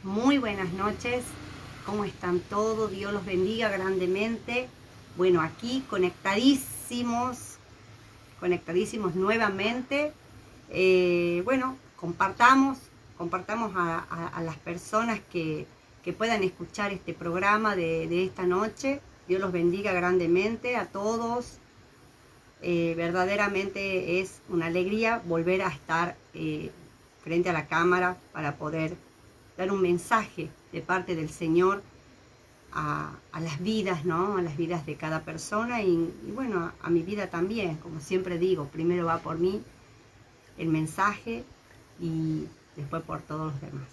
Muy buenas noches, ¿cómo están todos? Dios los bendiga grandemente. Bueno, aquí conectadísimos nuevamente. Bueno, compartamos a las personas que puedan escuchar este programa de esta noche. Dios los bendiga grandemente a todos. Verdaderamente es una alegría volver a estar frente a la cámara para poder dar un mensaje de parte del Señor a las vidas, ¿no? A las vidas de cada persona y bueno, a mi vida también. Como siempre digo, primero va por mí el mensaje y después por todos los demás.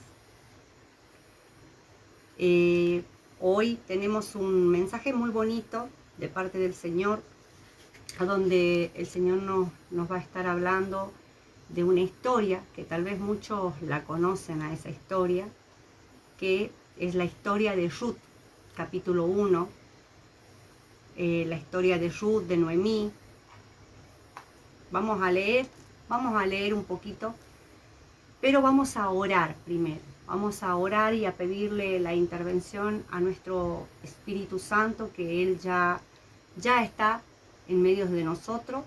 Hoy tenemos un mensaje muy bonito de parte del Señor, a donde el Señor nos va a estar hablando de una historia que tal vez muchos la conocen a esa historia, que es la historia de Ruth, capítulo 1, la historia de Ruth, de Noemí. Vamos a leer un poquito, pero vamos a orar primero. Vamos a orar y a pedirle la intervención a nuestro Espíritu Santo, que Él ya está en medio de nosotros,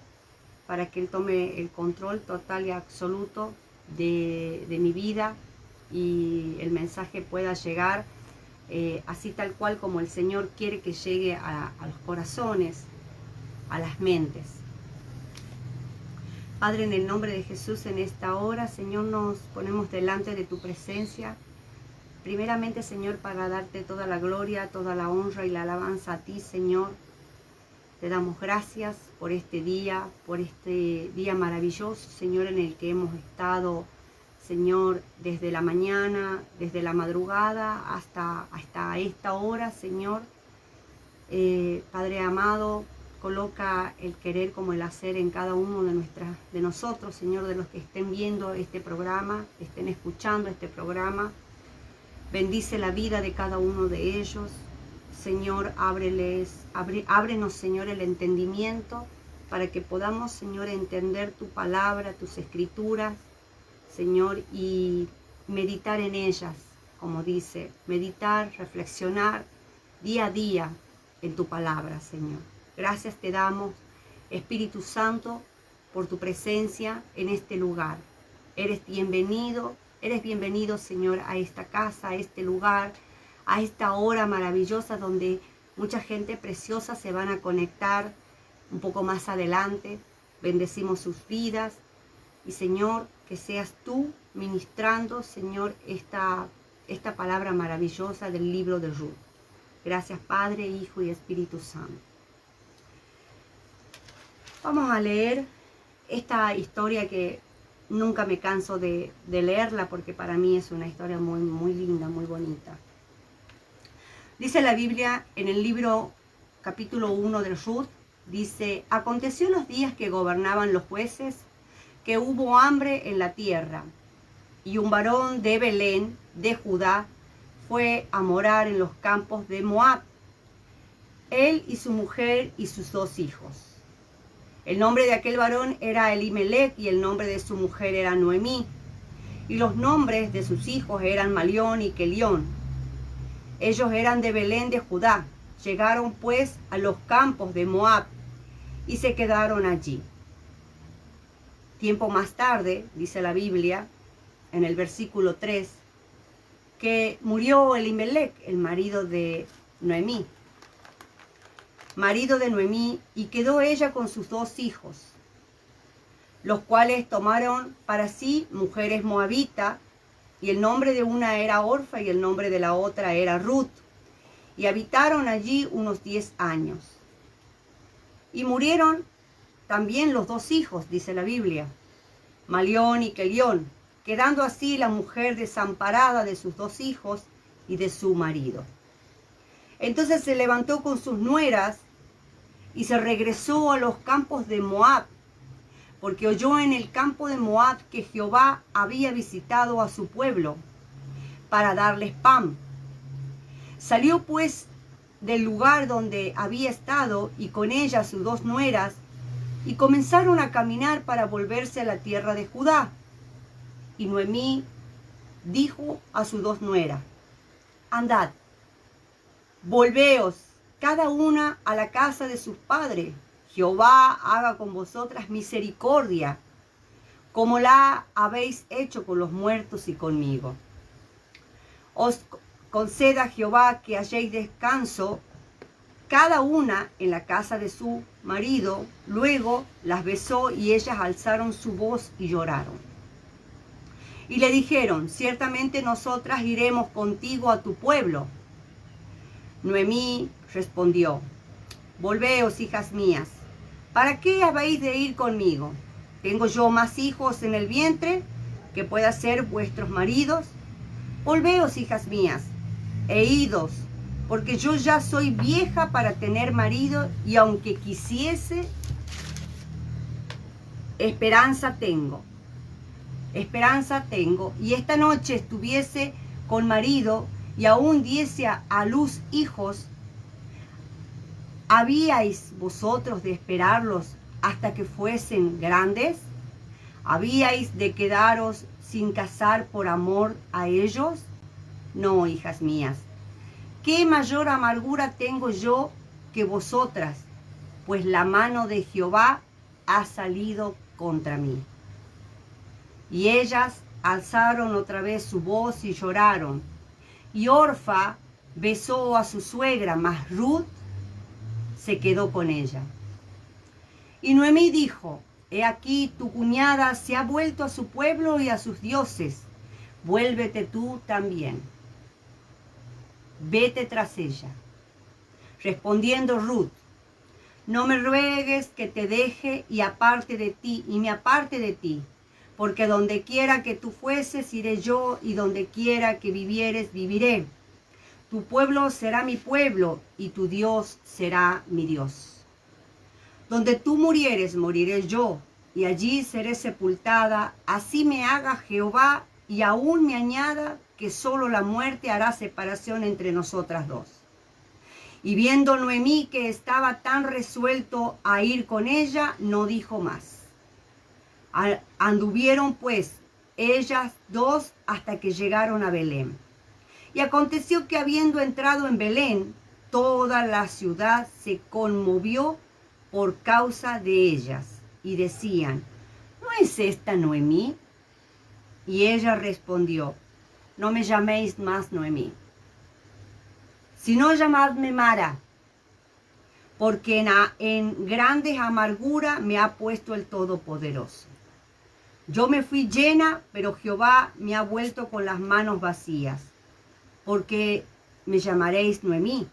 para que Él tome el control total y absoluto de mi vida y el mensaje pueda llegar así tal cual como el Señor quiere que llegue a los corazones, a las mentes. Padre, en el nombre de Jesús, en esta hora, Señor, nos ponemos delante de tu presencia. Primeramente, Señor, para darte toda la gloria, toda la honra y la alabanza a ti, Señor. Te damos gracias por este día maravilloso, Señor, en el que hemos estado, Señor, desde la mañana, desde la madrugada hasta esta hora, Señor. Padre amado, coloca el querer como el hacer en cada uno de nosotros, Señor, de los que estén viendo este programa, estén escuchando este programa. Bendice la vida de cada uno de ellos. Señor, ábrenos, Señor, el entendimiento para que podamos, Señor, entender tu palabra, tus escrituras, Señor, y meditar en ellas, como dice, meditar, reflexionar día a día en tu palabra, Señor. Gracias te damos, Espíritu Santo, por tu presencia en este lugar. Eres bienvenido, Señor, a esta casa, a este lugar, a esta hora maravillosa donde mucha gente preciosa se van a conectar un poco más adelante. Bendecimos sus vidas y, Señor, que seas tú ministrando, Señor, esta palabra maravillosa del libro de Ruth. Gracias, Padre, Hijo y Espíritu Santo. Vamos a leer esta historia que nunca me canso de leerla porque para mí es una historia muy, muy linda, muy bonita. Dice la Biblia en el libro capítulo 1 de Ruth, dice: aconteció en los días que gobernaban los jueces, que hubo hambre en la tierra, y un varón de Belén, de Judá, fue a morar en los campos de Moab, él y su mujer y sus 2 hijos. El nombre de aquel varón era Elimelech, y el nombre de su mujer era Noemí, y los nombres de sus hijos eran Malión y Kelión. Ellos eran de Belén de Judá. Llegaron pues a los campos de Moab y se quedaron allí. Tiempo más tarde, dice la Biblia, en el versículo 3, que murió Elimelech, el marido de Noemí, y quedó ella con sus 2 hijos, los cuales tomaron para sí mujeres moabitas, y el nombre de una era Orfa y el nombre de la otra era Ruth, y habitaron allí unos 10 años. Y murieron también los 2 hijos, dice la Biblia, Malión y Kelión, quedando así la mujer desamparada de sus 2 hijos y de su marido. Entonces se levantó con sus nueras y se regresó a los campos de Moab, porque oyó en el campo de Moab que Jehová había visitado a su pueblo para darles pan. Salió pues del lugar donde había estado y con ella sus 2 nueras, y comenzaron a caminar para volverse a la tierra de Judá. Y Noemí dijo a sus 2 nueras: andad, volveos cada una a la casa de sus padres. Jehová haga con vosotras misericordia, como la habéis hecho con los muertos y conmigo. Os conceda Jehová que halléis descanso cada una en la casa de su marido. Luego las besó y ellas alzaron su voz y lloraron. Y le dijeron, ciertamente nosotras iremos contigo a tu pueblo. Noemí respondió, volveos, hijas mías, ¿para qué habéis de ir conmigo? ¿Tengo yo más hijos en el vientre que pueda ser vuestros maridos? Volveos, hijas mías, e idos, porque yo ya soy vieja para tener marido, y aunque quisiese, esperanza tengo, y esta noche estuviese con marido, y aún diese a luz hijos. ¿Habíais vosotros de esperarlos hasta que fuesen grandes? ¿Habíais de quedaros sin casar por amor a ellos? No, hijas mías. ¿Qué mayor amargura tengo yo que vosotras? Pues la mano de Jehová ha salido contra mí. Y ellas alzaron otra vez su voz y lloraron. Y Orfa besó a su suegra, mas Ruth se quedó con ella. Y Noemí dijo, he aquí tu cuñada se ha vuelto a su pueblo y a sus dioses. Vuélvete tú también. Vete tras ella. Respondiendo Ruth, no me ruegues que te deje y aparte de ti, y me aparte de ti, porque donde quiera que tú fueses, iré yo, y donde quiera que vivieres, viviré. Tu pueblo será mi pueblo, y tu Dios será mi Dios. Donde tú murieres, moriré yo, y allí seré sepultada. Así me haga Jehová, y aún me añada que solo la muerte hará separación entre nosotras dos. Y viendo Noemí que estaba tan resuelto a ir con ella, no dijo más. Anduvieron pues ellas dos hasta que llegaron a Belén. Y aconteció que habiendo entrado en Belén, toda la ciudad se conmovió por causa de ellas. Y decían, ¿no es esta Noemí? Y ella respondió, no me llaméis más Noemí, sino llamadme Mara, porque en grande amargura me ha puesto el Todopoderoso. Yo me fui llena, pero Jehová me ha vuelto con las manos vacías. Porque me llamaréis Noemí,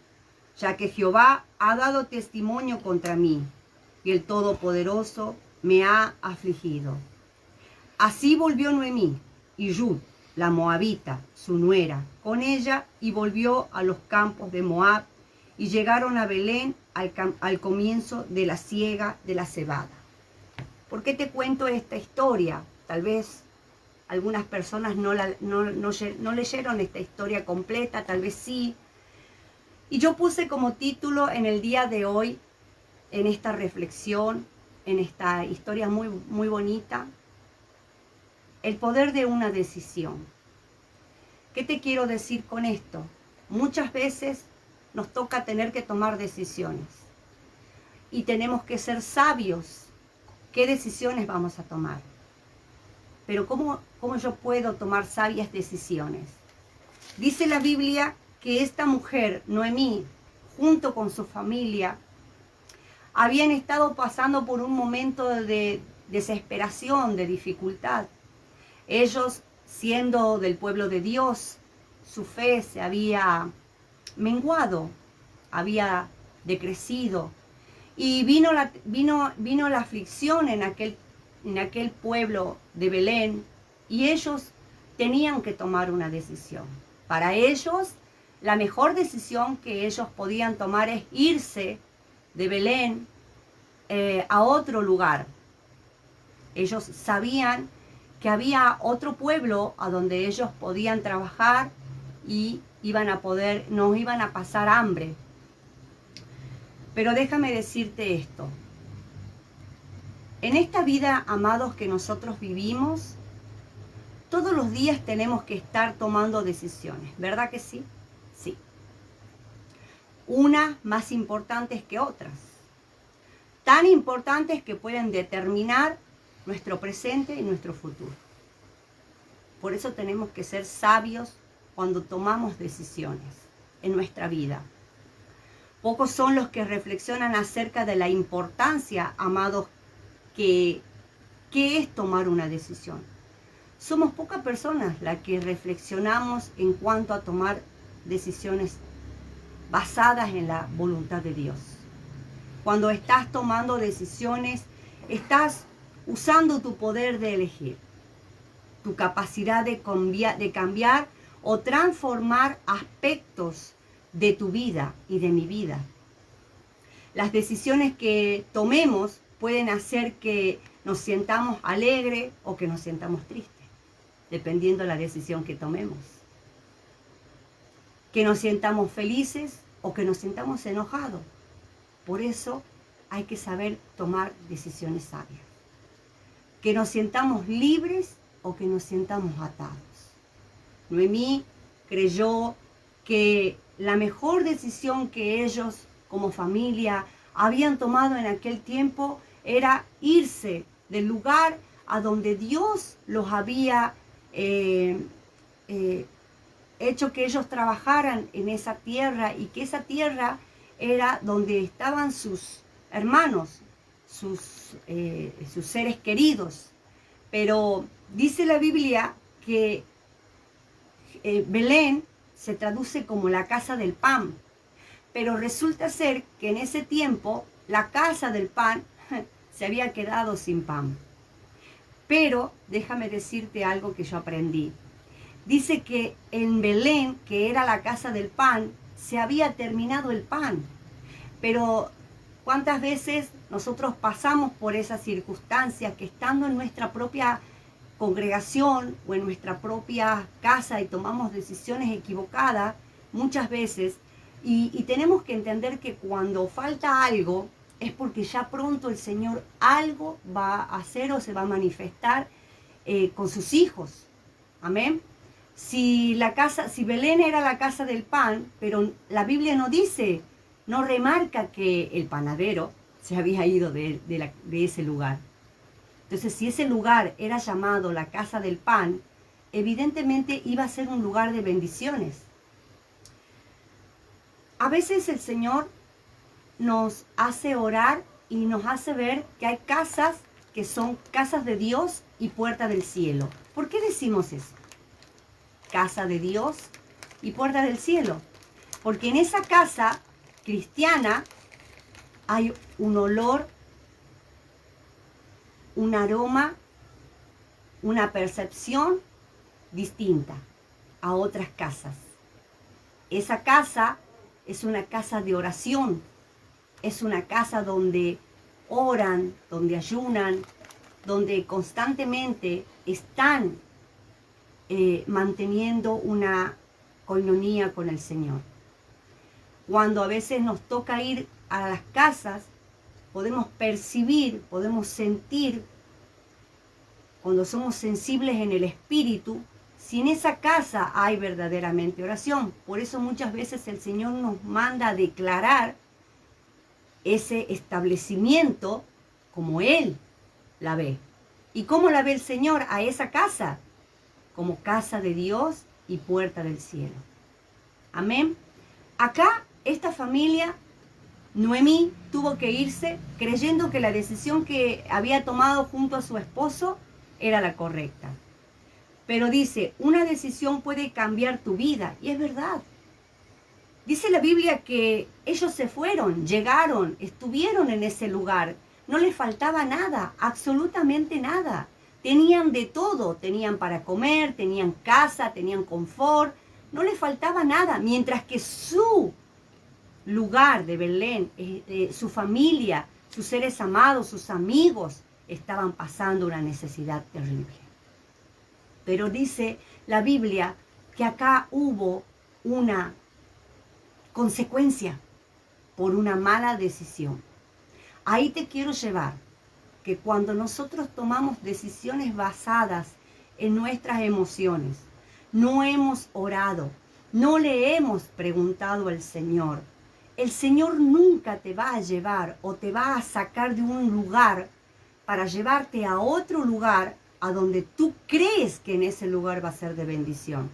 ya que Jehová ha dado testimonio contra mí, y el Todopoderoso me ha afligido. Así volvió Noemí, y Ruth, la moabita, su nuera, con ella, y volvió a los campos de Moab, y llegaron a Belén al comienzo de la siega de la cebada. ¿Por qué te cuento esta historia? Tal vez algunas personas no leyeron esta historia completa, tal vez sí. Y yo puse como título en el día de hoy, en esta reflexión, en esta historia muy, muy bonita, el poder de una decisión. ¿Qué te quiero decir con esto? Muchas veces nos toca tener que tomar decisiones y tenemos que ser sabios. ¿Qué decisiones vamos a tomar? Pero ¿cómo yo puedo tomar sabias decisiones? Dice la Biblia que esta mujer, Noemí, junto con su familia, habían estado pasando por un momento de desesperación, de dificultad. Ellos, siendo del pueblo de Dios, su fe se había menguado, había decrecido. Y vino la aflicción en aquel pueblo de Belén, y ellos tenían que tomar una decisión. Para ellos, la mejor decisión que ellos podían tomar es irse de Belén a otro lugar. Ellos sabían que había otro pueblo a donde ellos podían trabajar y no iban a pasar hambre. Pero déjame decirte esto. En esta vida, amados, que nosotros vivimos, todos los días tenemos que estar tomando decisiones, ¿verdad que sí? Sí. Unas más importantes que otras. Tan importantes que pueden determinar nuestro presente y nuestro futuro. Por eso tenemos que ser sabios cuando tomamos decisiones en nuestra vida. Pocos son los que reflexionan acerca de la importancia, amados, que es tomar una decisión. Somos pocas personas las que reflexionamos en cuanto a tomar decisiones basadas en la voluntad de Dios. Cuando estás tomando decisiones, estás usando tu poder de elegir, tu capacidad de cambiar o transformar aspectos de tu vida y de mi vida. Las decisiones que tomemos pueden hacer que nos sientamos alegres o que nos sientamos tristes, dependiendo de la decisión que tomemos. Que nos sientamos felices o que nos sintamos enojados. Por eso hay que saber tomar decisiones sabias. Que nos sientamos libres o que nos sientamos atados. Noemí creyó que la mejor decisión que ellos como familia habían tomado en aquel tiempo era irse del lugar a donde Dios los había hecho que ellos trabajaran en esa tierra, y que esa tierra era donde estaban sus hermanos, sus seres queridos. Pero dice la Biblia que Belén se traduce como la casa del pan, pero resulta ser que en ese tiempo la casa del pan se había quedado sin pan. Pero déjame decirte algo que yo aprendí. Dice que en Belén, que era la casa del pan, se había terminado el pan. Pero ¿cuántas veces nosotros pasamos por esas circunstancias que estando en nuestra propia congregación o en nuestra propia casa y tomamos decisiones equivocadas muchas veces? Y tenemos que entender que cuando falta algo es porque ya pronto el Señor algo va a hacer o se va a manifestar con sus hijos. Amén. Si Belén era la casa del pan, pero la Biblia no dice, no remarca que el panadero se había ido de ese lugar. Entonces, si ese lugar era llamado la casa del pan, evidentemente iba a ser un lugar de bendiciones. A veces el Señor nos hace orar y nos hace ver que hay casas que son casas de Dios y puerta del cielo. ¿Por qué decimos eso? Casa de Dios y puerta del cielo. Porque en esa casa cristiana hay un olor, un aroma, una percepción distinta a otras casas. Esa casa es una casa de oración, es una casa donde oran, donde ayunan, donde constantemente están manteniendo una coinonía con el Señor. Cuando a veces nos toca ir a las casas, podemos percibir, podemos sentir, cuando somos sensibles en el espíritu, si en esa casa hay verdaderamente oración. Por eso muchas veces el Señor nos manda a declarar ese establecimiento como Él la ve. ¿Y cómo la ve el Señor a esa casa? Como casa de Dios y puerta del cielo. Amén. Acá esta familia, Noemí, tuvo que irse creyendo que la decisión que había tomado junto a su esposo era la correcta. Pero dice, una decisión puede cambiar tu vida. Y es verdad. Dice la Biblia que ellos se fueron, llegaron, estuvieron en ese lugar. No les faltaba nada, absolutamente nada. Tenían de todo, tenían para comer, tenían casa, tenían confort. No les faltaba nada, mientras que su lugar de Belén, su familia, sus seres amados, sus amigos, estaban pasando una necesidad terrible. Pero dice la Biblia que acá hubo una consecuencia por una mala decisión. Ahí te quiero llevar, que cuando nosotros tomamos decisiones basadas en nuestras emociones, no hemos orado, no le hemos preguntado al Señor. El Señor nunca te va a llevar o te va a sacar de un lugar para llevarte a otro lugar a donde tú crees que en ese lugar va a ser de bendición.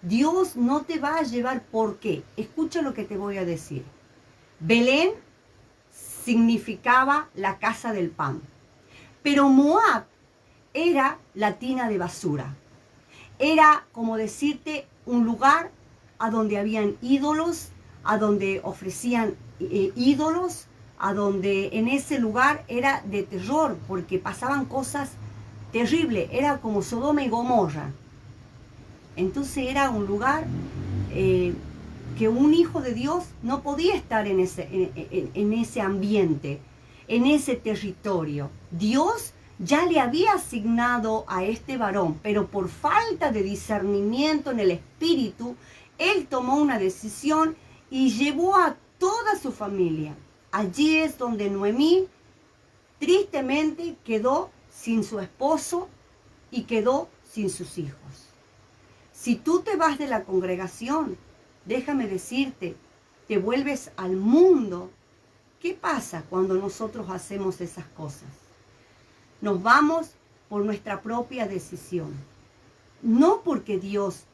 Dios no te va a llevar. ¿Por qué? Escucha lo que te voy a decir. Belén significaba la casa del pan, pero Moab era la tina de basura. Era, como decirte, un lugar a donde habían ídolos, a donde ofrecían ídolos, a donde en ese lugar era de terror, porque pasaban cosas terribles, era como Sodoma y Gomorra. Entonces era un lugar que un hijo de Dios no podía estar en ese ambiente, en ese territorio. Dios ya le había asignado a este varón, pero por falta de discernimiento en el espíritu, él tomó una decisión y llevó a toda su familia. Allí es donde Noemí tristemente quedó sin su esposo y quedó sin sus hijos. Si tú te vas de la congregación, déjame decirte, te vuelves al mundo. ¿Qué pasa cuando nosotros hacemos esas cosas? Nos vamos por nuestra propia decisión, no porque Dios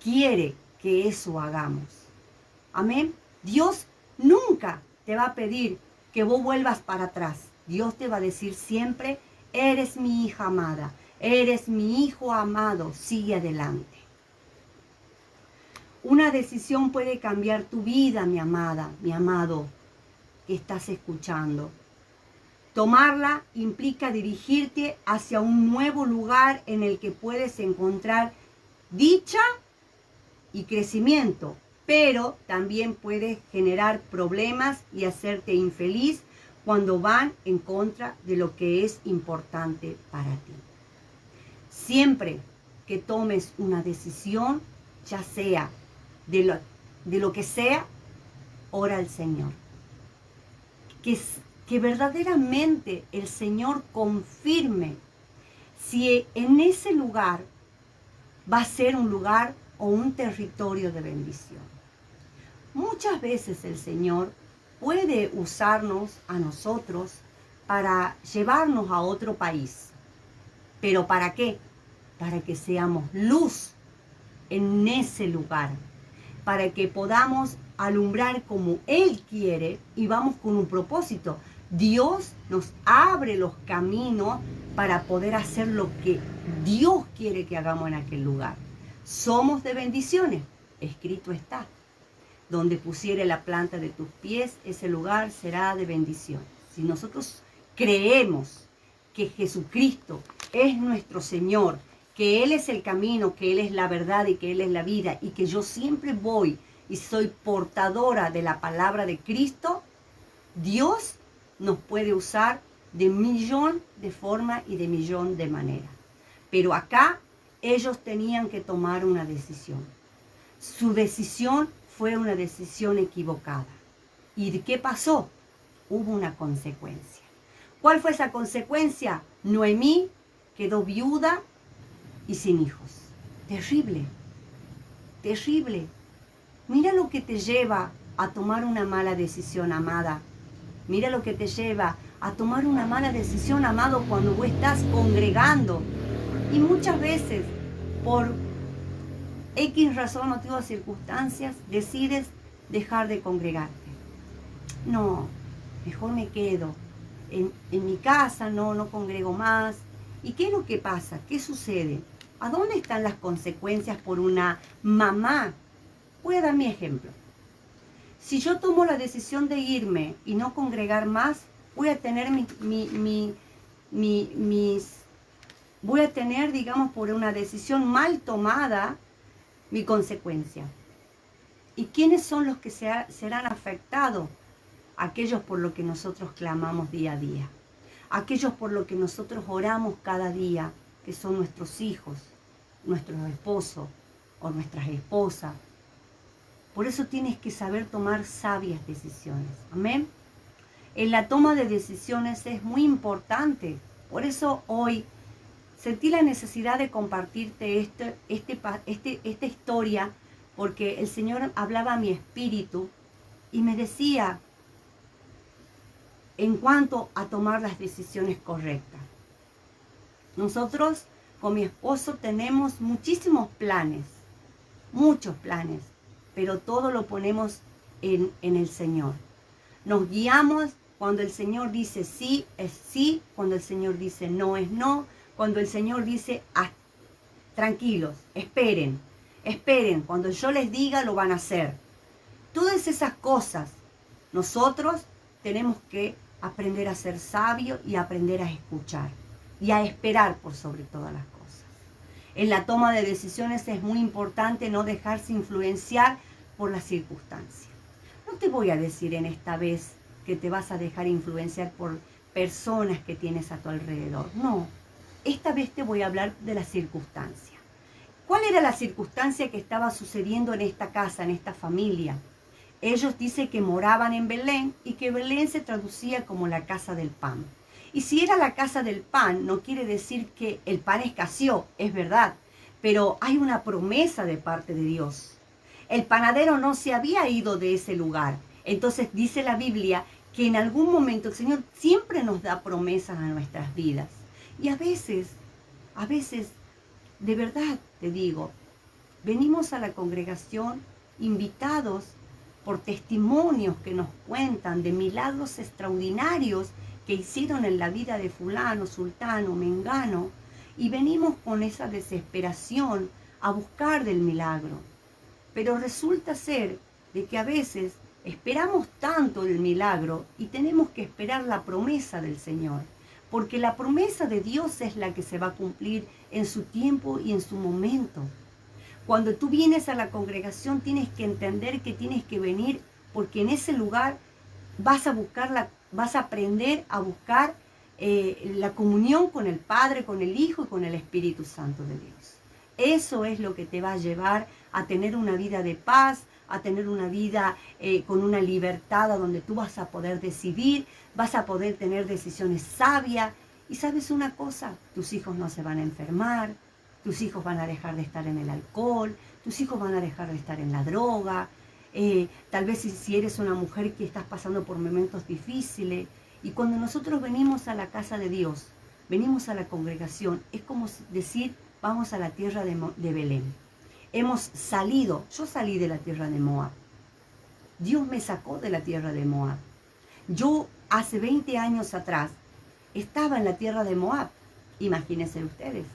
quiere que eso hagamos. Amén. Dios nunca te va a pedir que vos vuelvas para atrás. Dios te va a decir siempre, eres mi hija amada, eres mi hijo amado, sigue adelante. Una decisión puede cambiar tu vida, mi amada, mi amado, que estás escuchando. Tomarla implica dirigirte hacia un nuevo lugar en el que puedes encontrar dicha y crecimiento, pero también puede generar problemas y hacerte infeliz cuando van en contra de lo que es importante para ti. Siempre que tomes una decisión, ya sea de lo que sea, ora al Señor. Que verdaderamente el Señor confirme si en ese lugar va a ser un lugar o un territorio de bendición. Muchas veces el Señor puede usarnos a nosotros para llevarnos a otro país. ¿Pero para qué? Para que seamos luz en ese lugar, para que podamos alumbrar como Él quiere y vamos con un propósito. Dios nos abre los caminos para poder hacer lo que Dios quiere que hagamos en aquel lugar. Somos de bendiciones, escrito está. Donde pusiere la planta de tus pies, ese lugar será de bendición. Si nosotros creemos que Jesucristo es nuestro Señor, que Él es el camino, que Él es la verdad y que Él es la vida, y que yo siempre voy y soy portadora de la palabra de Cristo, Dios nos puede usar de millón de formas y de millón de maneras. Pero acá ellos tenían que tomar una decisión. Su decisión fue una decisión equivocada. ¿Y de qué pasó? Hubo una consecuencia. ¿Cuál fue esa consecuencia? Noemí quedó viuda y sin hijos. Terrible, terrible. Mira lo que te lleva a tomar una mala decisión, amada. Mira lo que te lleva a tomar una mala decisión, amado, cuando vos estás congregando. Y muchas veces, por X razón, motivo o circunstancias, decides dejar de congregarte. No, mejor me quedo en mi casa, no congrego más. ¿Y qué es lo que pasa? ¿Qué sucede? ¿A dónde están las consecuencias por una mamá? Voy a dar mi ejemplo. Si yo tomo la decisión de irme y no congregar más, voy a tener voy a tener, digamos, por una decisión mal tomada, mi consecuencia. ¿Y quiénes son los que serán afectados? Aquellos por lo que nosotros clamamos día a día. Aquellos por lo que nosotros oramos cada día, que son nuestros hijos, nuestros esposos o nuestras esposas. Por eso tienes que saber tomar sabias decisiones. Amén. En la toma de decisiones es muy importante. Por eso hoy sentí la necesidad de compartirte esta historia porque el Señor hablaba a mi espíritu y me decía en cuanto a tomar las decisiones correctas. Nosotros con mi esposo tenemos muchísimos planes, muchos planes, pero todo lo ponemos en el Señor. Nos guiamos cuando el Señor dice sí, es sí, cuando el Señor dice no, es no, cuando el Señor dice tranquilos, esperen, cuando yo les diga lo van a hacer. Todas esas cosas, nosotros tenemos que aprender a ser sabios y aprender a escuchar y a esperar por sobre todas las cosas. En la toma de decisiones es muy importante no dejarse influenciar por las circunstancias. No te voy a decir en esta vez que te vas a dejar influenciar por personas que tienes a tu alrededor. No, esta vez te voy a hablar de la circunstancia. ¿Cuál era la circunstancia que estaba sucediendo en esta casa, en esta familia? Ellos dicen que moraban en Belén y que Belén se traducía como la casa del pan. Y si era la casa del pan, no quiere decir que el pan escaseó, es verdad, pero hay una promesa de parte de Dios. El panadero no se había ido de ese lugar. Entonces dice la Biblia que en algún momento el Señor siempre nos da promesas a nuestras vidas. Y a veces, de verdad te digo, venimos a la congregación invitados por testimonios que nos cuentan de milagros extraordinarios que hicieron en la vida de fulano, sultano, mengano, y venimos con esa desesperación a buscar del milagro. Pero resulta ser de que a veces esperamos tanto el milagro y tenemos que esperar la promesa del Señor, porque la promesa de Dios es la que se va a cumplir en su tiempo y en su momento. Cuando tú vienes a la congregación tienes que entender que tienes que venir porque en ese lugar vas a aprender a buscar la comunión con el Padre, con el Hijo y con el Espíritu Santo de Dios. Eso es lo que te va a llevar a tener una vida de paz, a tener una vida con una libertad donde tú vas a poder decidir, vas a poder tener decisiones sabias. Y sabes una cosa, tus hijos no se van a enfermar, tus hijos van a dejar de estar en el alcohol, tus hijos van a dejar de estar en la droga. Tal vez si eres una mujer que estás pasando por momentos difíciles. Y cuando nosotros venimos a la casa de Dios, venimos a la congregación, es como decir, vamos a la tierra de Belén. Hemos salido, yo salí de la tierra de Moab. Dios me sacó de la tierra de Moab. Yo hace 20 años atrás estaba en la tierra de Moab. Imagínense ustedes.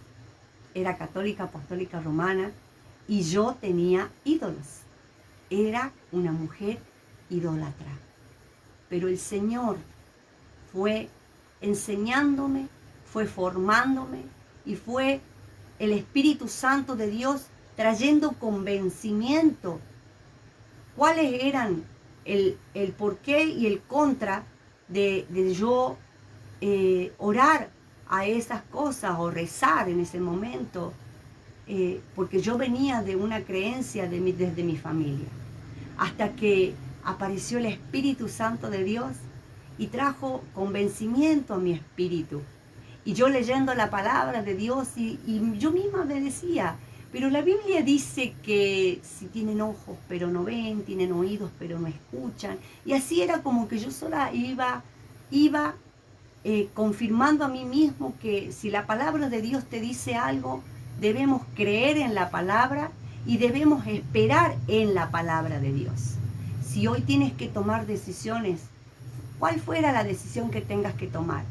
Era católica, apostólica, romana y yo tenía ídolos. Era una mujer idólatra. Pero el Señor fue enseñándome, fue formándome y fue el Espíritu Santo de Dios trayendo convencimiento. ¿Cuáles eran el porqué y el contra de yo orar a esas cosas o rezar en ese momento? Porque yo venía de una creencia desde mi familia. Hasta que apareció el Espíritu Santo de Dios y trajo convencimiento a mi espíritu. Y yo leyendo la palabra de Dios y yo misma me decía, pero la Biblia dice que si tienen ojos pero no ven, tienen oídos pero no escuchan. Y así era como que yo sola iba confirmando a mí mismo que si la palabra de Dios te dice algo, debemos creer en la palabra y debemos esperar en la palabra de Dios. Si hoy tienes que tomar decisiones, cual fuera la decisión que tengas que tomar,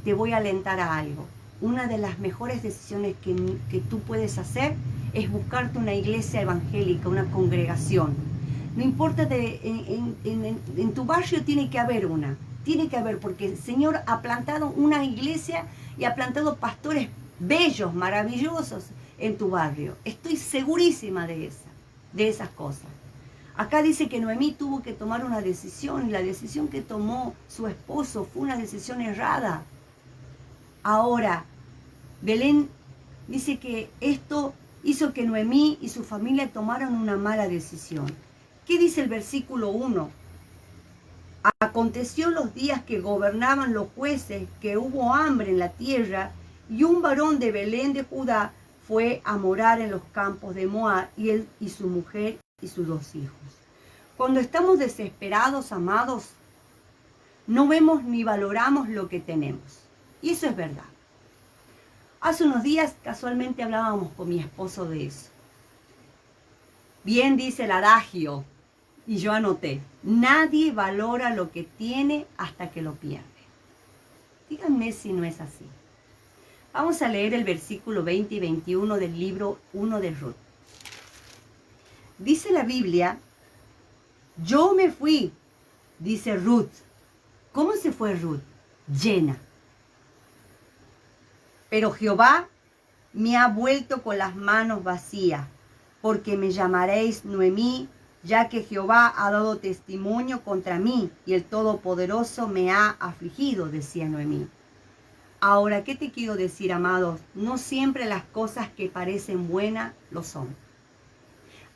te voy a alentar a algo. Una de las mejores decisiones que tú puedes hacer es buscarte una iglesia evangélica, una congregación. No importa, en tu barrio tiene que haber una. Tiene que haber, porque el Señor ha plantado una iglesia y ha plantado pastores bellos, maravillosos en tu barrio. Estoy segurísima de esas cosas. Acá dice que Noemí tuvo que tomar una decisión y la decisión que tomó su esposo fue una decisión errada. Ahora, Belén dice que esto hizo que Noemí y su familia tomaran una mala decisión. ¿Qué dice el versículo 1? Aconteció en los días que gobernaban los jueces que hubo hambre en la tierra y un varón de Belén de Judá fue a morar en los campos de Moab y él y su mujer y sus 2 hijos. Cuando estamos desesperados, amados, no vemos ni valoramos lo que tenemos. Y eso es verdad. Hace unos días casualmente hablábamos con mi esposo de eso. Bien dice el adagio, y yo anoté, nadie valora lo que tiene hasta que lo pierde. Díganme si no es así. Vamos a leer el versículo 20 y 21 del libro 1 de Ruth. Dice la Biblia, yo me fui, dice Ruth. ¿Cómo se fue Ruth? Llena. Pero Jehová me ha vuelto con las manos vacías, porque me llamaréis Noemí, ya que Jehová ha dado testimonio contra mí y el Todopoderoso me ha afligido, decía Noemí. Ahora, ¿qué te quiero decir, amados? No siempre las cosas que parecen buenas lo son.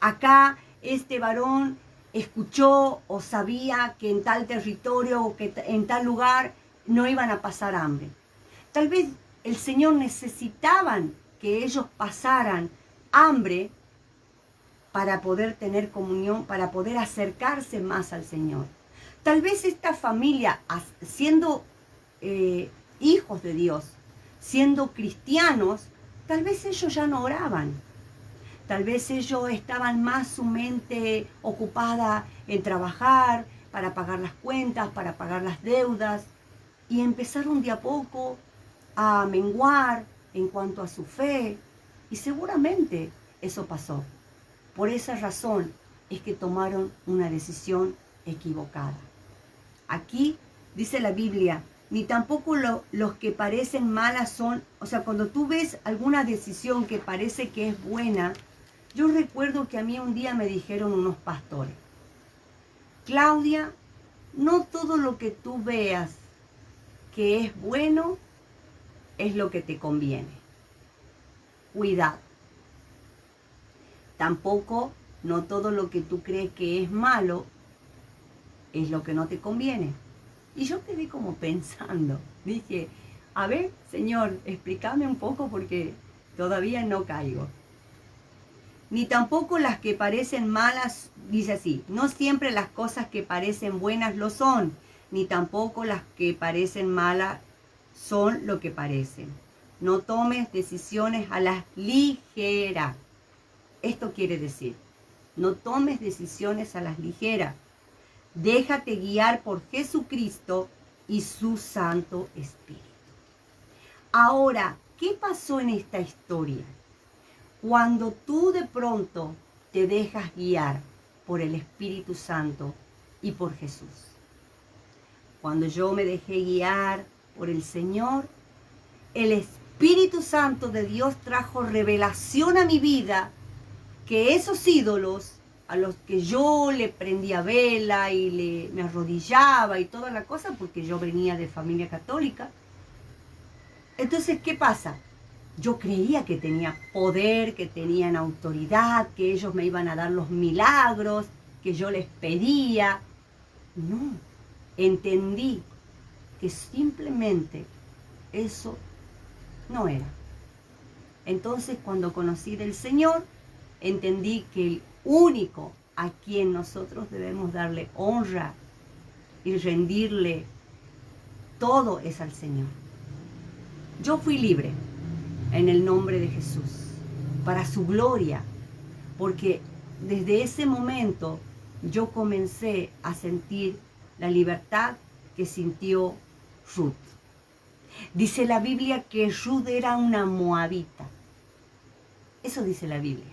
Acá este varón escuchó o sabía que en tal territorio o que en tal lugar no iban a pasar hambre. Tal vez el Señor necesitaban que ellos pasaran hambre para poder tener comunión, para poder acercarse más al Señor. Tal vez esta familia, siendo hijos de Dios, siendo cristianos, tal vez ellos ya no oraban. Tal vez ellos estaban más su mente ocupada en trabajar, para pagar las cuentas, para pagar las deudas, y empezaron de a poco a menguar en cuanto a su fe, y seguramente eso pasó. Por esa razón es que tomaron una decisión equivocada. Aquí dice la Biblia, ni tampoco los que parecen malas son, o sea, cuando tú ves alguna decisión que parece que es buena, yo recuerdo que a mí un día me dijeron unos pastores, Claudia, no todo lo que tú veas que es bueno es lo que te conviene. Cuidado. Tampoco no todo lo que tú crees que es malo es lo que no te conviene. Y yo quedé como pensando, dije, a ver, Señor, explícame un poco porque todavía no caigo. Ni tampoco las que parecen malas, dice así, no siempre las cosas que parecen buenas lo son, ni tampoco las que parecen malas son lo que parecen. No tomes decisiones a la ligera. Esto quiere decir, no tomes decisiones a la ligera. Déjate guiar por Jesucristo y su Santo Espíritu. Ahora, ¿qué pasó en esta historia? Cuando tú de pronto te dejas guiar por el Espíritu Santo y por Jesús. Cuando yo me dejé guiar por el Señor, el Espíritu Santo de Dios trajo revelación a mi vida que esos ídolos a los que yo le prendía vela y me arrodillaba y toda la cosa, porque yo venía de familia católica. Entonces, ¿qué pasa? Yo creía que tenía poder, que tenían autoridad, que ellos me iban a dar los milagros, que yo les pedía. No, entendí que simplemente eso no era. Entonces, cuando conocí del Señor, entendí que el único a quien nosotros debemos darle honra y rendirle todo es al Señor. Yo fui libre en el nombre de Jesús, para su gloria, porque desde ese momento yo comencé a sentir la libertad que sintió Ruth. Dice la Biblia que Ruth era una moabita. Eso dice la Biblia.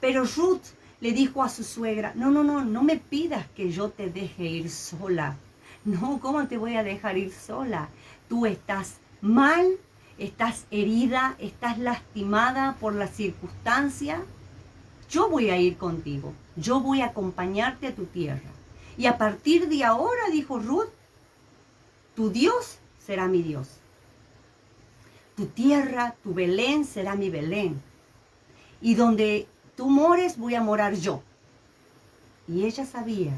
Pero Ruth le dijo a su suegra, no me pidas que yo te deje ir sola. No, ¿cómo te voy a dejar ir sola? Tú estás mal, estás herida, estás lastimada por la circunstancia. Yo voy a ir contigo, yo voy a acompañarte a tu tierra. Y a partir de ahora, dijo Ruth, tu Dios será mi Dios. Tu tierra, tu Belén será mi Belén. Y donde tú mores, voy a morar yo. Y ella sabía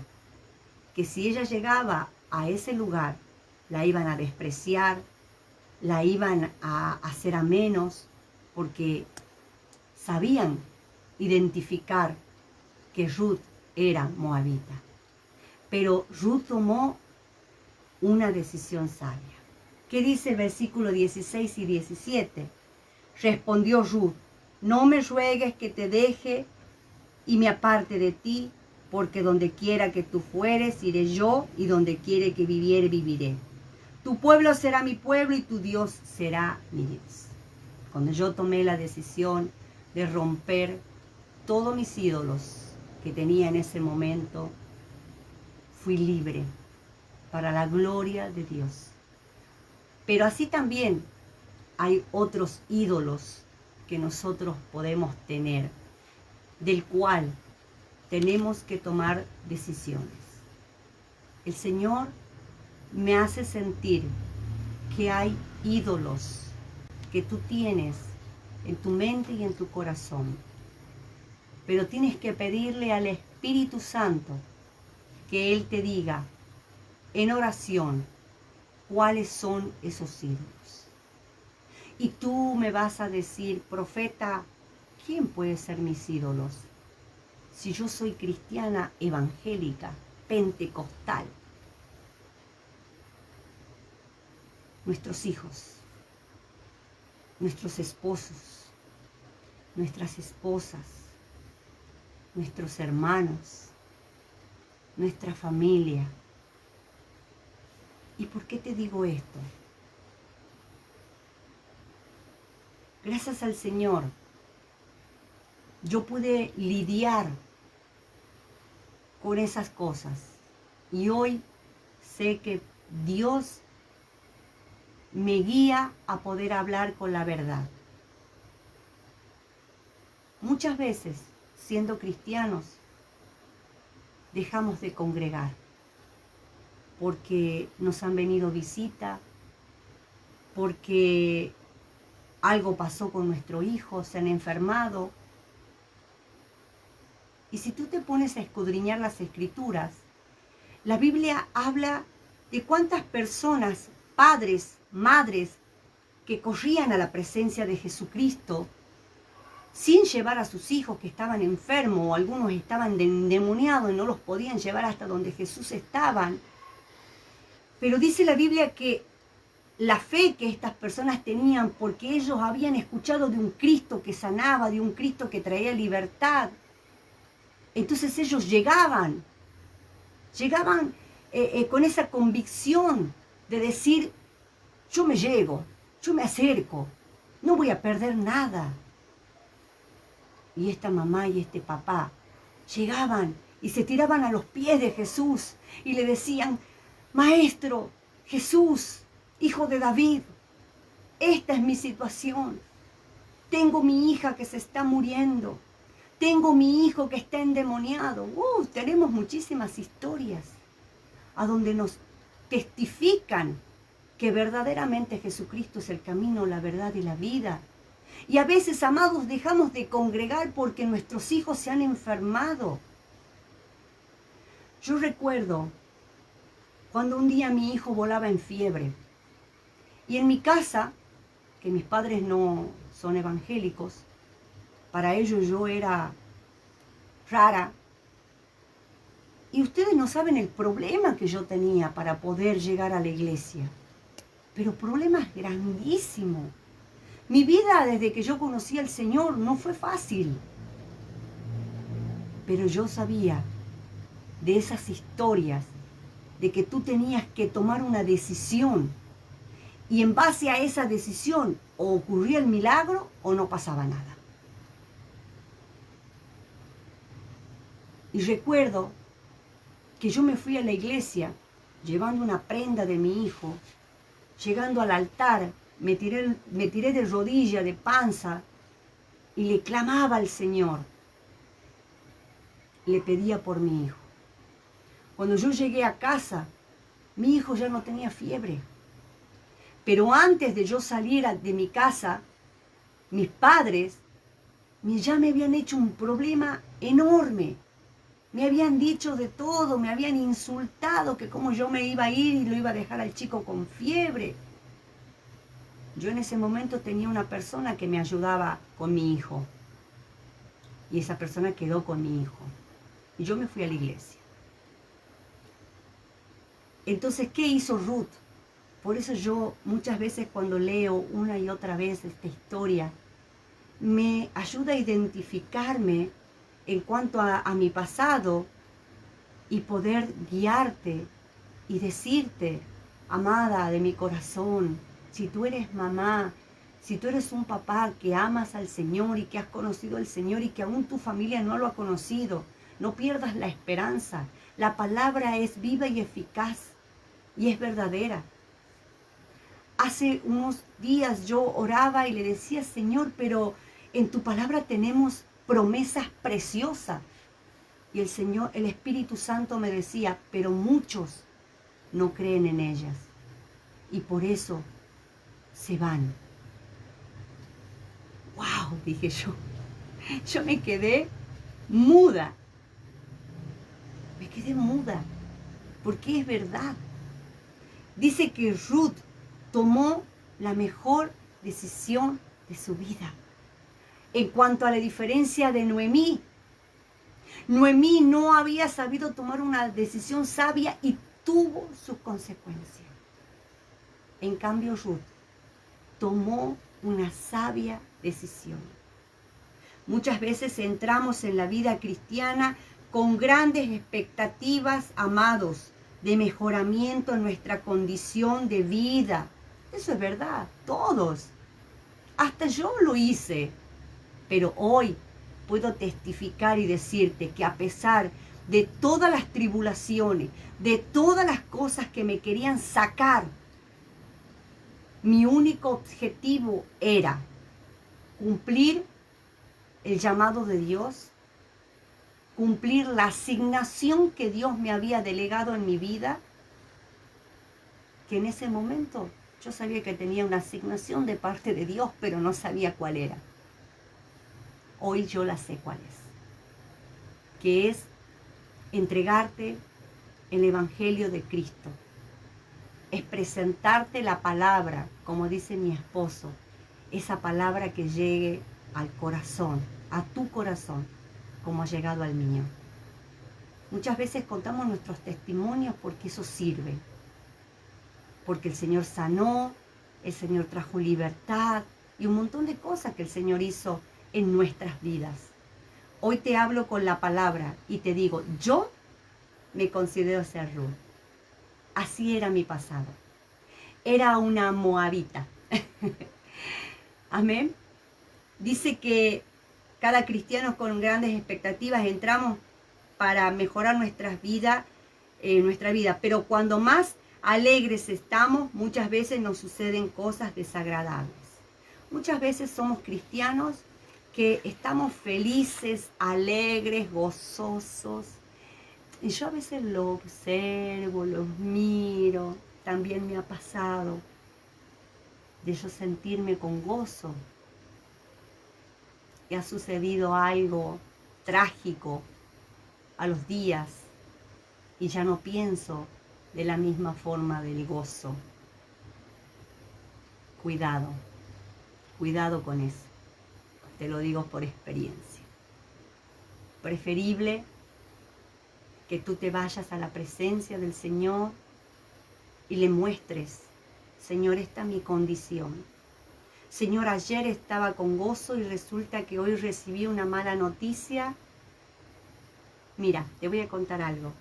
que si ella llegaba a ese lugar, la iban a despreciar, la iban a hacer a menos, porque sabían identificar que Ruth era moabita. Pero Ruth tomó una decisión sabia. ¿Qué dice el versículo 16 y 17? Respondió Ruth: no me ruegues que te deje y me aparte de ti, porque donde quiera que tú fueres, iré yo, y donde quiera que viviere, viviré. Tu pueblo será mi pueblo y tu Dios será mi Dios. Cuando yo tomé la decisión de romper todos mis ídolos que tenía en ese momento, fui libre para la gloria de Dios. Pero así también hay otros ídolos que nosotros podemos tener, del cual tenemos que tomar decisiones. El Señor me hace sentir que hay ídolos que tú tienes en tu mente y en tu corazón, pero tienes que pedirle al Espíritu Santo que Él te diga en oración cuáles son esos ídolos. Y tú me vas a decir: profeta, ¿quién puede ser mis ídolos? Si yo soy cristiana evangélica, pentecostal. Nuestros hijos, nuestros esposos, nuestras esposas, nuestros hermanos, nuestra familia. ¿Y por qué te digo esto? Gracias al Señor, yo pude lidiar con esas cosas. Y hoy sé que Dios me guía a poder hablar con la verdad. Muchas veces, siendo cristianos, dejamos de congregar porque nos han venido visita, porque algo pasó con nuestro hijo, se han enfermado. Y si tú te pones a escudriñar las Escrituras, la Biblia habla de cuántas personas, padres, madres, que corrían a la presencia de Jesucristo sin llevar a sus hijos que estaban enfermos, o algunos estaban endemoniados y no los podían llevar hasta donde Jesús estaba. Pero dice la Biblia que la fe que estas personas tenían, porque ellos habían escuchado de un Cristo que sanaba, de un Cristo que traía libertad, entonces ellos llegaban con esa convicción de decir: yo me llego, yo me acerco, no voy a perder nada. Y esta mamá y este papá llegaban y se tiraban a los pies de Jesús y le decían: Maestro, Jesús, Hijo de David, esta es mi situación. Tengo mi hija que se está muriendo. Tengo mi hijo que está endemoniado. Tenemos muchísimas historias a donde nos testifican que verdaderamente Jesucristo es el camino, la verdad y la vida. Y a veces, amados, dejamos de congregar porque nuestros hijos se han enfermado. Yo recuerdo cuando un día mi hijo volaba en fiebre. Y en mi casa, que mis padres no son evangélicos, para ellos yo era rara. Y ustedes no saben el problema que yo tenía para poder llegar a la iglesia. Pero problemas grandísimos. Mi vida desde que yo conocí al Señor no fue fácil. Pero yo sabía de esas historias de que tú tenías que tomar una decisión. Y en base a esa decisión o ocurría el milagro o no pasaba nada. Y recuerdo que yo me fui a la iglesia llevando una prenda de mi hijo, llegando al altar, me tiré de rodilla, de panza, y le clamaba al Señor. Le pedía por mi hijo. Cuando yo llegué a casa, mi hijo ya no tenía fiebre. Pero antes de yo salir de mi casa, mis padres ya me habían hecho un problema enorme. Me habían dicho de todo, me habían insultado, que cómo yo me iba a ir y lo iba a dejar al chico con fiebre. Yo en ese momento tenía una persona que me ayudaba con mi hijo. Y esa persona quedó con mi hijo. y yo me fui a la iglesia. Entonces, ¿qué hizo Ruth? Por eso yo muchas veces cuando leo una y otra vez esta historia, me ayuda a identificarme en cuanto a mi pasado y poder guiarte y decirte, amada de mi corazón, si tú eres mamá, si tú eres un papá que amas al Señor y que has conocido al Señor y que aún tu familia no lo ha conocido, no pierdas la esperanza. La palabra es viva y eficaz y es verdadera. Hace unos días yo oraba y le decía, Señor, pero en tu palabra tenemos promesas preciosas. Y el Señor, el Espíritu Santo me decía, pero muchos no creen en ellas. Y por eso se van. ¡Wow! Dije yo. Yo me quedé muda. Me quedé muda. Porque es verdad. Dice que Ruth tomó la mejor decisión de su vida. En cuanto a la diferencia de Noemí, Noemí no había sabido tomar una decisión sabia y tuvo sus consecuencias. En cambio, Ruth tomó una sabia decisión. Muchas veces entramos en la vida cristiana con grandes expectativas, amados, de mejoramiento en nuestra condición de vida. Eso es verdad, todos. Hasta yo lo hice. Pero hoy puedo testificar y decirte que a pesar de todas las tribulaciones, de todas las cosas que me querían sacar, mi único objetivo era cumplir el llamado de Dios, cumplir la asignación que Dios me había delegado en mi vida, que en ese momento yo sabía que tenía una asignación de parte de Dios, pero no sabía cuál era. Hoy yo la sé cuál es, que es entregarte el Evangelio de Cristo, es presentarte la palabra, como dice mi esposo, esa palabra que llegue al corazón, a tu corazón, como ha llegado al mío. Muchas veces contamos nuestros testimonios porque eso sirve, porque el Señor sanó, el Señor trajo libertad y un montón de cosas que el Señor hizo en nuestras vidas. Hoy te hablo con la palabra y te digo, yo me considero ser Ruth. Así era mi pasado. Era una moabita. Amén. Dice que cada cristiano con grandes expectativas entramos para mejorar nuestra vida, pero cuando más alegres estamos, muchas veces nos suceden cosas desagradables. Muchas veces somos cristianos que estamos felices, alegres, gozosos. Y yo a veces lo observo, los miro. También me ha pasado de yo sentirme con gozo. Y ha sucedido algo trágico a los días y ya no pienso de la misma forma del gozo. Cuidado, cuidado con eso. Te lo digo por experiencia. Preferible que tú te vayas a la presencia del Señor y le muestres, Señor, esta es mi condición. Señor, ayer estaba con gozo y resulta que hoy recibí una mala noticia. Mira, te voy a contar algo.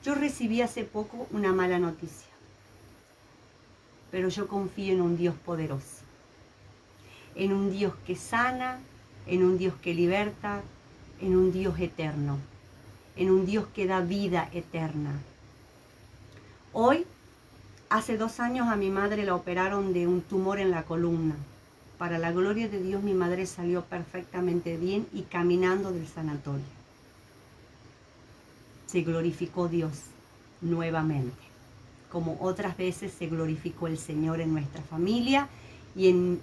Yo recibí hace poco una mala noticia, pero yo confío en un Dios poderoso, en un Dios que sana, en un Dios que liberta, en un Dios eterno, en un Dios que da vida eterna. Hoy, hace 2 años a mi madre la operaron de un tumor en la columna. Para la gloria de Dios, mi madre salió perfectamente bien y caminando del sanatorio. Se glorificó Dios nuevamente, como otras veces se glorificó el Señor en nuestra familia y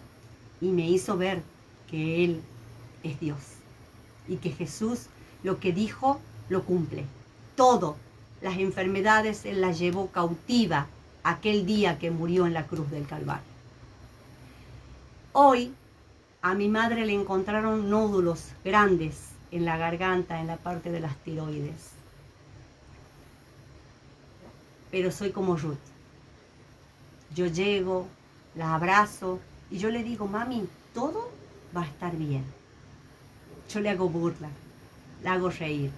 me hizo ver que Él es Dios y que Jesús lo que dijo lo cumple. Todo, las enfermedades Él las llevó cautiva aquel día que murió en la cruz del Calvario. Hoy a mi madre le encontraron nódulos grandes en la garganta, en la parte de las tiroides. Pero soy como Ruth. Yo llego, la abrazo y yo le digo, mami, todo va a estar bien. Yo le hago burla, la hago reír.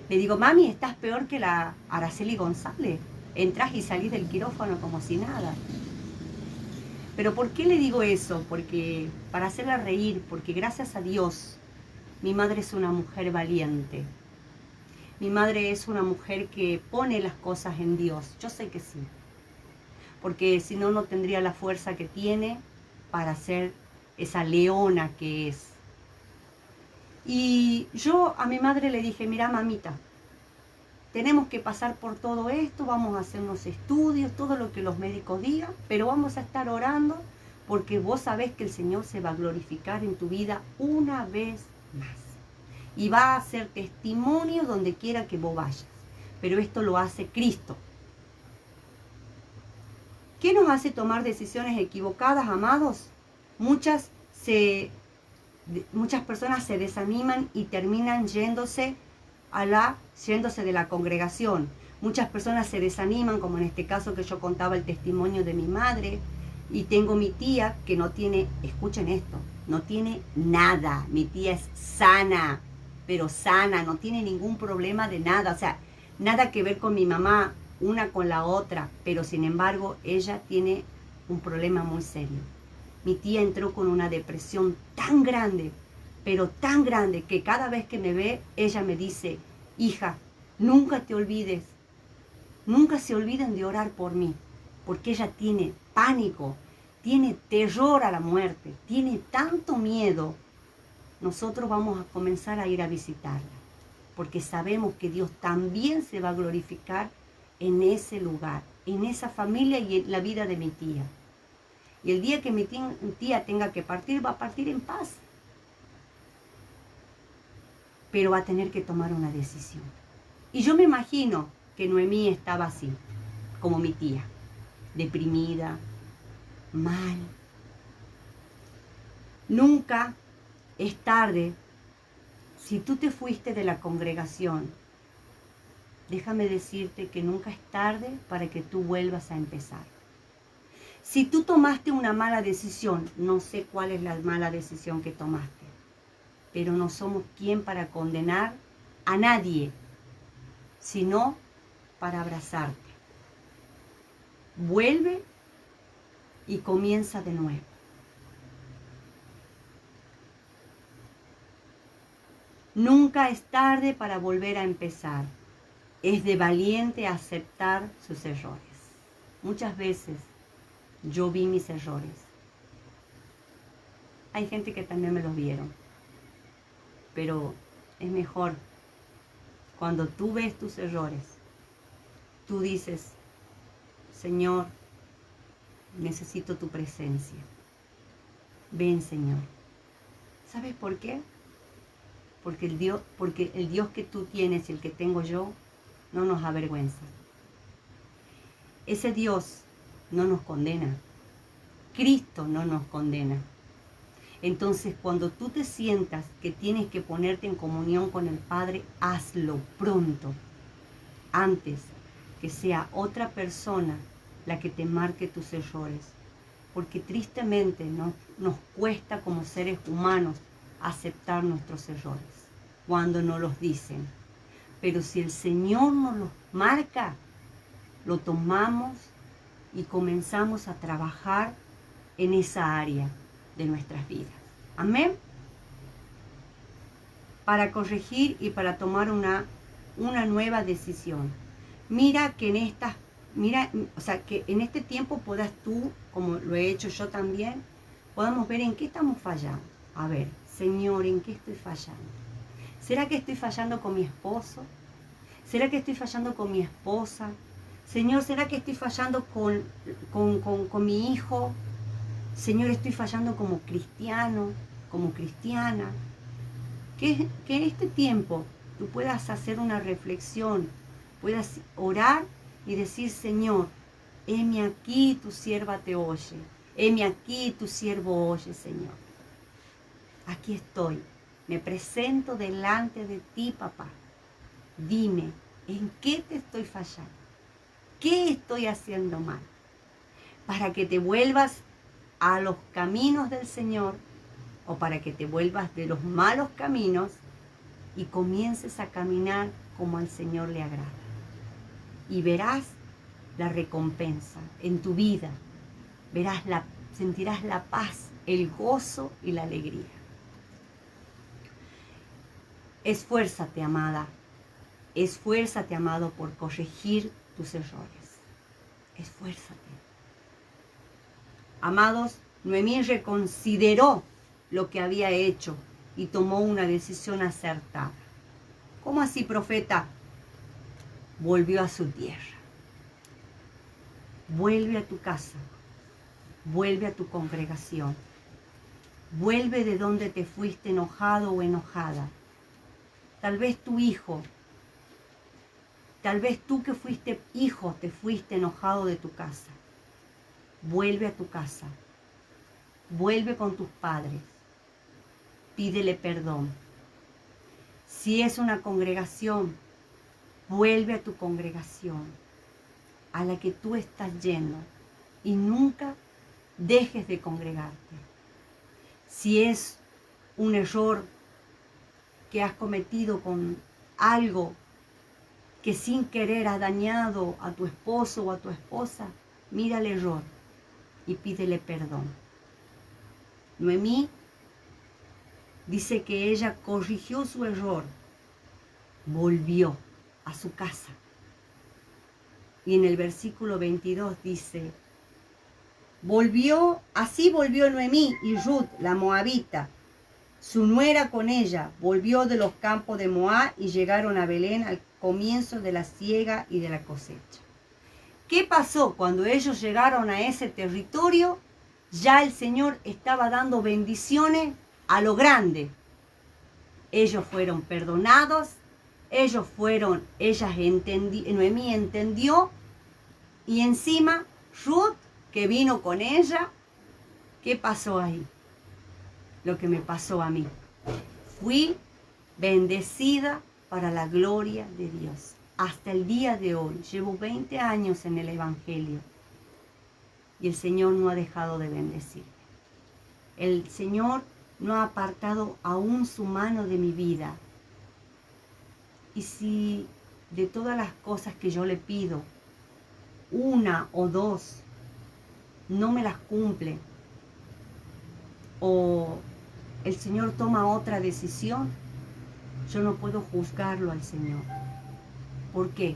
Le digo, mami, estás peor que la Araceli González. Entrás y salís del quirófano como si nada. Pero ¿por qué le digo eso? Porque para hacerla reír, porque gracias a Dios, mi madre es una mujer valiente. Mi madre es una mujer que pone las cosas en Dios. Yo sé que sí. Porque si no, no tendría la fuerza que tiene para ser esa leona que es. Y yo a mi madre le dije, mira mamita, tenemos que pasar por todo esto, vamos a hacer unos estudios, todo lo que los médicos digan, pero vamos a estar orando porque vos sabés que el Señor se va a glorificar en tu vida una vez más. Y va a hacer testimonio donde quiera que vos vayas. Pero esto lo hace Cristo. ¿Qué nos hace tomar decisiones equivocadas, amados? Muchas personas se desaniman y terminan yéndose de la congregación. Muchas personas se desaniman, como en este caso que yo contaba el testimonio de mi madre, y tengo mi tía que no tiene, escuchen esto, no tiene nada. Mi tía es sana, pero sana, no tiene ningún problema de nada, o sea, nada que ver con mi mamá, una con la otra, pero sin embargo ella tiene un problema muy serio. Mi tía entró con una depresión tan grande, pero tan grande, que cada vez que me ve, ella me dice, hija, nunca te olvides, nunca se olviden de orar por mí, porque ella tiene pánico, tiene terror a la muerte, tiene tanto miedo. Nosotros vamos a comenzar a ir a visitarla, porque sabemos que Dios también se va a glorificar en ese lugar, en esa familia y en la vida de mi tía. Y el día que mi tía tenga que partir, va a partir en paz. Pero va a tener que tomar una decisión. Y yo me imagino que Noemí estaba así, como mi tía, deprimida, mal. Nunca es tarde. Si tú te fuiste de la congregación, déjame decirte que nunca es tarde para que tú vuelvas a empezar. Si tú tomaste una mala decisión, no sé cuál es la mala decisión que tomaste, pero no somos quien para condenar a nadie, sino para abrazarte. Vuelve y comienza de nuevo. Nunca es tarde para volver a empezar. Es de valiente aceptar sus errores. Muchas veces yo vi mis errores. Hay gente que también me los vieron. Pero es mejor cuando tú ves tus errores, tú dices, Señor, necesito tu presencia. Ven, Señor. ¿Sabes por qué? Porque el Dios que tú tienes y el que tengo yo no nos avergüenza. Ese Dios no nos condena. Cristo no nos condena. Entonces, cuando tú te sientas que tienes que ponerte en comunión con el Padre, hazlo pronto, antes que sea otra persona la que te marque tus errores. Porque tristemente nos cuesta como seres humanos aceptar nuestros errores cuando nos los dicen. Pero si el Señor nos los marca, lo tomamos y comenzamos a trabajar en esa área de nuestras vidas. Amén. Para corregir y para tomar una nueva decisión. Mira que en este tiempo puedas tú, como lo he hecho yo también, podamos ver en qué estamos fallando. A ver, Señor, ¿en qué estoy fallando? ¿Será que estoy fallando con mi esposo? ¿Será que estoy fallando con mi esposa? Señor, ¿será que estoy fallando con mi hijo? Señor, estoy fallando como cristiano, como cristiana. Que en este tiempo tú puedas hacer una reflexión, puedas orar y decir, Señor, heme aquí, tu sierva te oye. Heme aquí, tu siervo oye, Señor. Aquí estoy. me presento delante de ti, papá. Dime, ¿en qué te estoy fallando? ¿Qué estoy haciendo mal? Para que te vuelvas a los caminos del Señor o para que te vuelvas de los malos caminos y comiences a caminar como al Señor le agrada. Y verás la recompensa en tu vida. Sentirás la paz, el gozo y la alegría. Esfuérzate, amada. Esfuérzate, amado, por corregir tus errores. Esfuérzate. Amados, Noemí reconsideró lo que había hecho y tomó una decisión acertada. ¿Cómo así, profeta? Volvió a su tierra. Vuelve a tu casa. Vuelve a tu congregación. Vuelve de donde te fuiste enojado o enojada. Tal vez tu hijo, tal vez tú que fuiste hijo, te fuiste enojado de tu casa. Vuelve a tu casa. Vuelve con tus padres. Pídele perdón. Si es una congregación, vuelve a tu congregación, a la que tú estás yendo, y nunca dejes de congregarte. Si es un error que has cometido con algo que sin querer ha dañado a tu esposo o a tu esposa, mira el error y pídele perdón. Noemí dice que ella corrigió su error, volvió a su casa. Y en el versículo 22 dice, así volvió Noemí y Ruth, la moabita, su nuera con ella, volvió de los campos de Moab y llegaron a Belén al comienzo de la siega y de la cosecha. ¿Qué pasó cuando ellos llegaron a ese territorio? Ya el Señor estaba dando bendiciones a lo grande. Ellos fueron perdonados, Noemí entendió, y encima Ruth, que vino con ella, ¿qué pasó ahí? Lo que me pasó a mí. Fui bendecida para la gloria de Dios. Hasta el día de hoy, llevo 20 años en el Evangelio y el Señor no ha dejado de bendecirme. El Señor no ha apartado aún su mano de mi vida. Y si de todas las cosas que yo le pido, una o dos no me las cumple, o el Señor toma otra decisión, yo no puedo juzgarlo al Señor. ¿Por qué?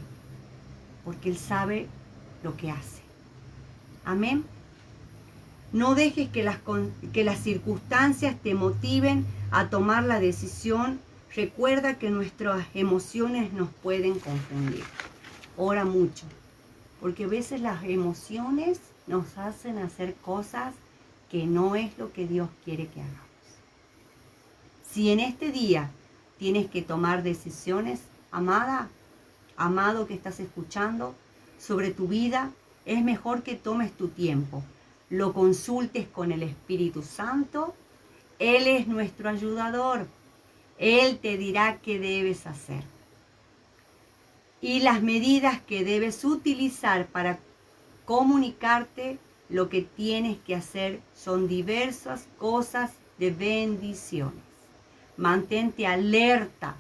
Porque Él sabe lo que hace. Amén. No dejes que las circunstancias te motiven a tomar la decisión. Recuerda que nuestras emociones nos pueden confundir. Ora mucho, porque a veces las emociones nos hacen hacer cosas que no es lo que Dios quiere que hagamos. Si en este día tienes que tomar decisiones, amada, amado que estás escuchando, sobre tu vida, es mejor que tomes tu tiempo, lo consultes con el Espíritu Santo. Él es nuestro ayudador. Él te dirá qué debes hacer. Y las medidas que debes utilizar para comunicarte lo que tienes que hacer son diversas cosas de bendiciones. Mantente alerta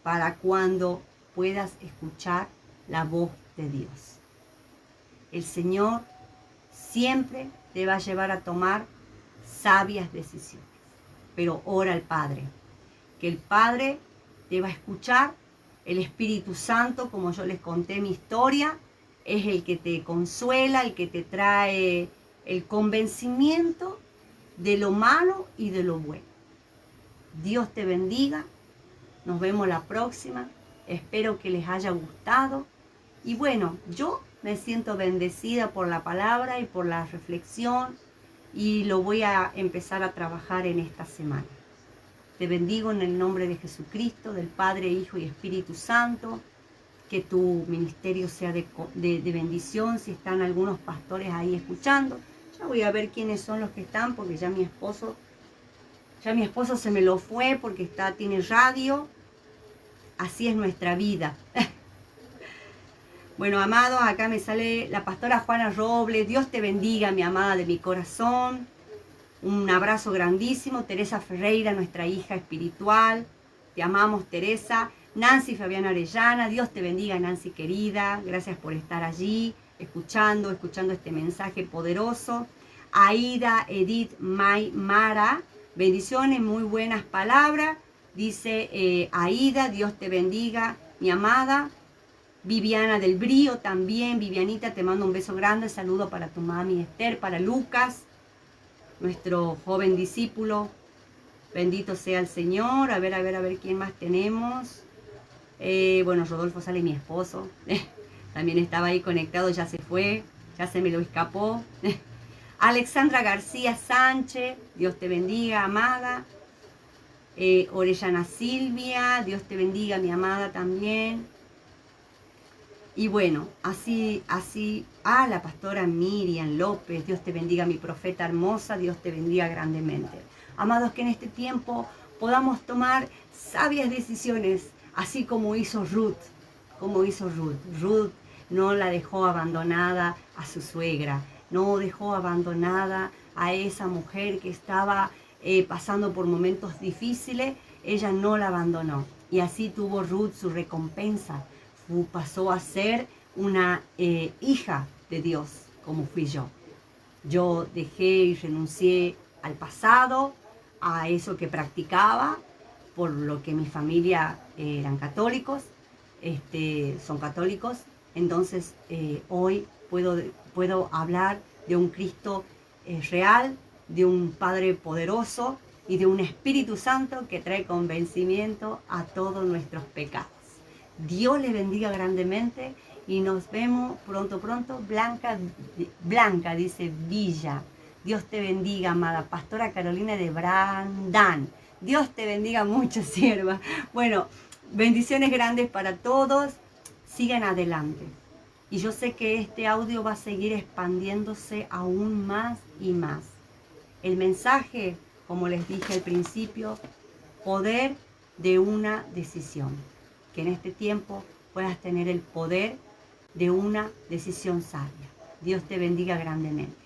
para cuando puedas escuchar la voz de Dios. El Señor siempre te va a llevar a tomar sabias decisiones. Pero ora al Padre, que el Padre te va a escuchar. El Espíritu Santo, como yo les conté mi historia, es el que te consuela, el que te trae el convencimiento de lo malo y de lo bueno. Dios te bendiga. Nos vemos la próxima. Espero que les haya gustado. Y bueno, yo me siento bendecida por la palabra y por la reflexión, y lo voy a empezar a trabajar en esta semana. Te bendigo en el nombre de Jesucristo, del Padre, Hijo y Espíritu Santo. Que tu ministerio sea de bendición. Si están algunos pastores ahí escuchando, ya voy a ver quiénes son los que están, porque ya mi esposo Ya mi esposo se me lo fue porque tiene radio. Así es nuestra vida. Bueno, amados, acá me sale la pastora Juana Robles. Dios te bendiga, mi amada de mi corazón. Un abrazo grandísimo. Teresa Ferreira, nuestra hija espiritual. Te amamos, Teresa. Nancy Fabiana Arellana. Dios te bendiga, Nancy querida. Gracias por estar allí, escuchando este mensaje poderoso. Aida Edith May Mara. Bendiciones, muy buenas palabras. Dice Aida, Dios te bendiga, mi amada. Viviana del Brío también. Vivianita, te mando un beso grande. Saludo para tu mami Esther, para Lucas, nuestro joven discípulo. Bendito sea el Señor. A ver quién más tenemos. Bueno, Rodolfo Sale, mi esposo. También estaba ahí conectado, ya se fue. Ya se me lo escapó. Alexandra García Sánchez. Dios te bendiga, amada. Orellana Silvia. Dios te bendiga, mi amada también. Y bueno, así, la pastora Miriam López, Dios te bendiga, mi profeta hermosa, Dios te bendiga grandemente. Amados, que en este tiempo podamos tomar sabias decisiones, así como hizo Ruth, Ruth no la dejó abandonada a su suegra, no dejó abandonada a esa mujer que estaba pasando por momentos difíciles, ella no la abandonó. Y así tuvo Ruth su recompensa. Pasó a ser una hija de Dios, como fui yo. Yo dejé y renuncié al pasado, a eso que practicaba, por lo que mi familia eran católicos, son católicos. Entonces hoy puedo hablar de un Cristo real, de un Padre poderoso y de un Espíritu Santo que trae convencimiento a todos nuestros pecados. Dios les bendiga grandemente y nos vemos pronto. Blanca dice Villa. Dios te bendiga, amada Pastora Carolina de Brandán. Dios te bendiga mucho, sierva. Bueno, bendiciones grandes para todos. Sigan adelante. Y yo sé que este audio va a seguir expandiéndose aún más y más. El mensaje, como les dije al principio, poder de una decisión. Que en este tiempo puedas tener el poder de una decisión sabia. Dios te bendiga grandemente.